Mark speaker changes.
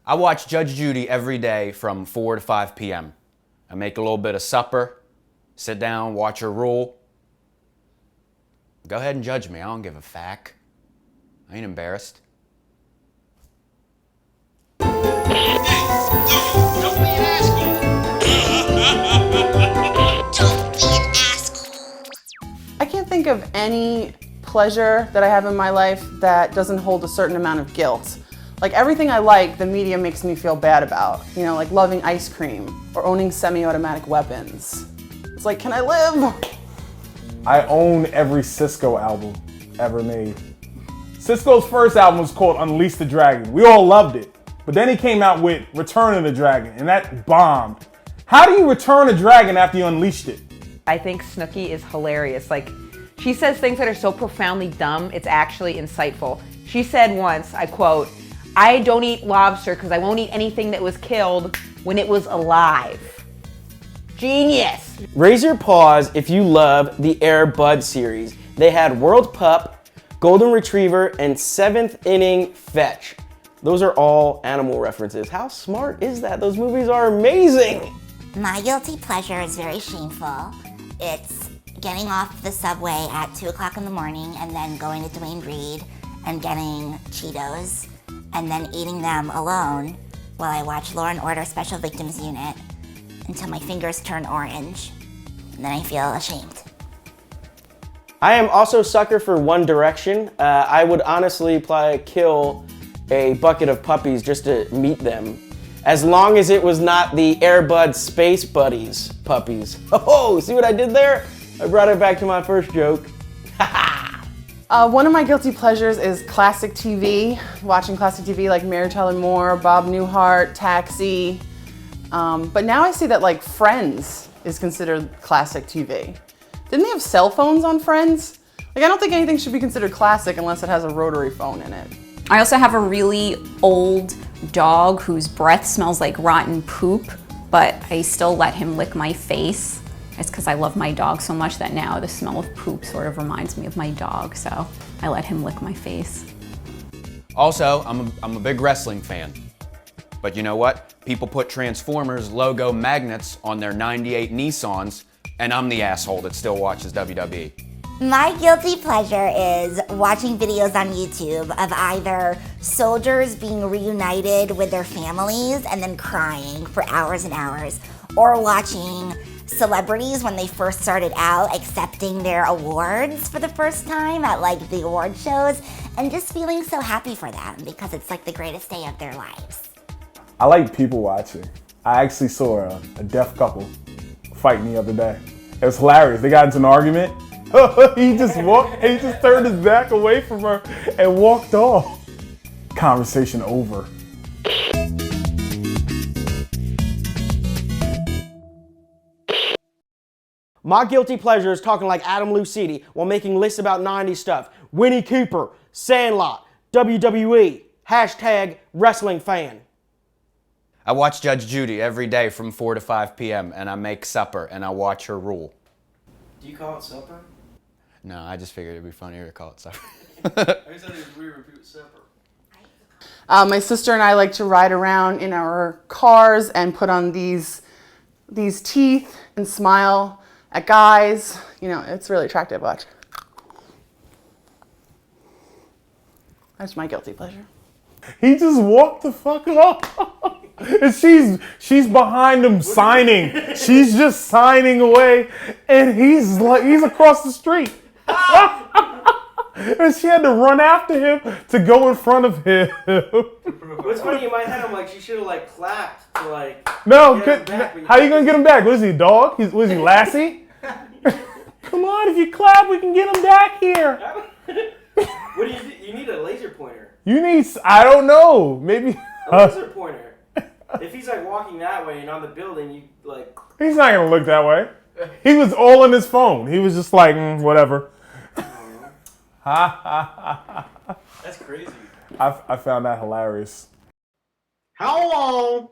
Speaker 1: I watch Judge Judy every day from 4 to 5 p.m. I make a little bit of supper, sit down, watch her rule. Go ahead and judge me. I don't give a fuck. I ain't embarrassed.
Speaker 2: Don't be an asshole. Don't be an asshole.
Speaker 3: I can't think of any pleasure that I have in my life that doesn't hold a certain amount of guilt. Like everything I like, the media makes me feel bad about. You know, like loving ice cream or owning semi-automatic weapons. It's like, can I live?
Speaker 4: I own every Cisco album ever made. Cisco's first album was called Unleash the Dragon. We all loved it. But then he came out with Return of the Dragon, and that bombed. How do you return a dragon after you unleashed it?
Speaker 5: I think Snooki is hilarious. Like, she says things that are so profoundly dumb, it's actually insightful. She said once, I quote, "I don't eat lobster because I won't eat anything that was killed when it was alive." Genius.
Speaker 6: Raise your paws if you love the Air Bud series. They had World Pup, Golden Retriever, and 7th Inning Fetch. Those are all animal references. How smart is that? Those movies are amazing.
Speaker 7: My guilty pleasure is very shameful. It's getting off the subway at 2 o'clock in the morning and then going to Duane Reade and getting Cheetos and then eating them alone while I watch Law & Order Special Victims Unit until my fingers turn orange, and then I feel ashamed.
Speaker 6: I am also a sucker for One Direction. I would honestly kill a bucket of puppies just to meet them, as long as it was not the Air Bud Space Buddies puppies. Oh, see what I did there? I brought it back to my first joke.
Speaker 3: One of my guilty pleasures is classic TV. Watching classic TV like Mary Tyler Moore, Bob Newhart, Taxi. But now I see that like Friends is considered classic TV. Didn't they have cell phones on Friends? Like I don't think anything should be considered classic unless it has a rotary phone in it.
Speaker 8: I also have a really old dog whose breath smells like rotten poop, but I still let him lick my face. It's because I love my dog so much that now the smell of poop sort of reminds me of my dog, so I let him lick my face.
Speaker 1: Also, I'm a big wrestling fan. But you know what? People put Transformers logo magnets on their 98 Nissans, and I'm the asshole that still watches WWE.
Speaker 7: My guilty pleasure is watching videos on YouTube of either soldiers being reunited with their families and then crying for hours and hours, or watching celebrities when they first started out accepting their awards for the first time at like the award shows and just feeling so happy for them because it's like the greatest day of their lives.
Speaker 4: I like people watching. I actually saw a deaf couple fighting the other day. It was hilarious. They got into an argument. He just turned his back away from her and walked off. Conversation over.
Speaker 6: My guilty pleasure is talking like Adam Lucidi while making lists about 90s stuff. Winnie Cooper, Sandlot, WWE, hashtag wrestling fan.
Speaker 1: I watch Judge Judy every day from 4 to 5 p.m. and I make supper and I watch her rule.
Speaker 9: Do you call it supper?
Speaker 1: No, I just figured it'd be funnier to call it supper.
Speaker 9: I just thought it was weird when people supper.
Speaker 3: My sister and I like to ride around in our cars and put on these teeth and smile at guys. You know, it's really attractive. Watch. That's my guilty pleasure.
Speaker 4: He just walked the fuck up. And she's behind him signing. She's just signing away, and he's across the street. And she had to run after him to go in front of him.
Speaker 9: What's funny in my head, I'm like, she should have like clapped to like.
Speaker 4: No, how you gonna get him back? Was he a dog? Was he Lassie? Come on, if you clap, we can get him back here.
Speaker 9: What do you do? You need a laser pointer.
Speaker 4: I don't know, maybe.
Speaker 9: A laser pointer. If he's like walking that way and on the building, you like.
Speaker 4: He's not gonna look that way. He was all on his phone. He was just like, whatever.
Speaker 9: That's crazy.
Speaker 4: I found that hilarious.
Speaker 9: How long